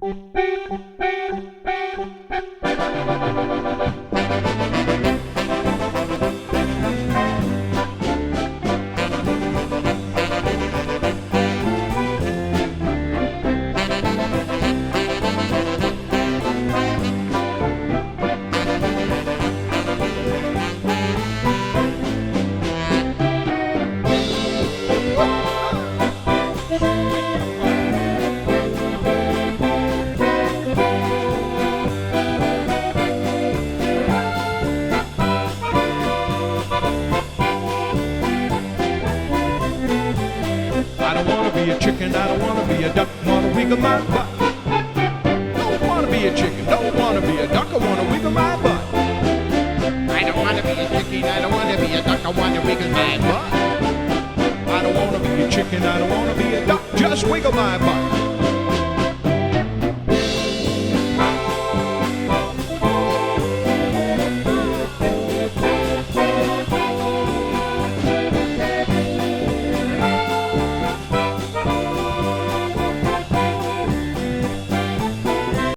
I don't wanna be a chicken, I don't wanna be a duck, wanna wiggle my butt. Don't wanna be a chicken, don't wanna be a duck, I wanna wiggle my butt. I don't wanna be a chicken, I don't wanna be a duck, I wanna wiggle my butt. I don't wanna be a chicken, I don't wanna be a duck, just wiggle my butt.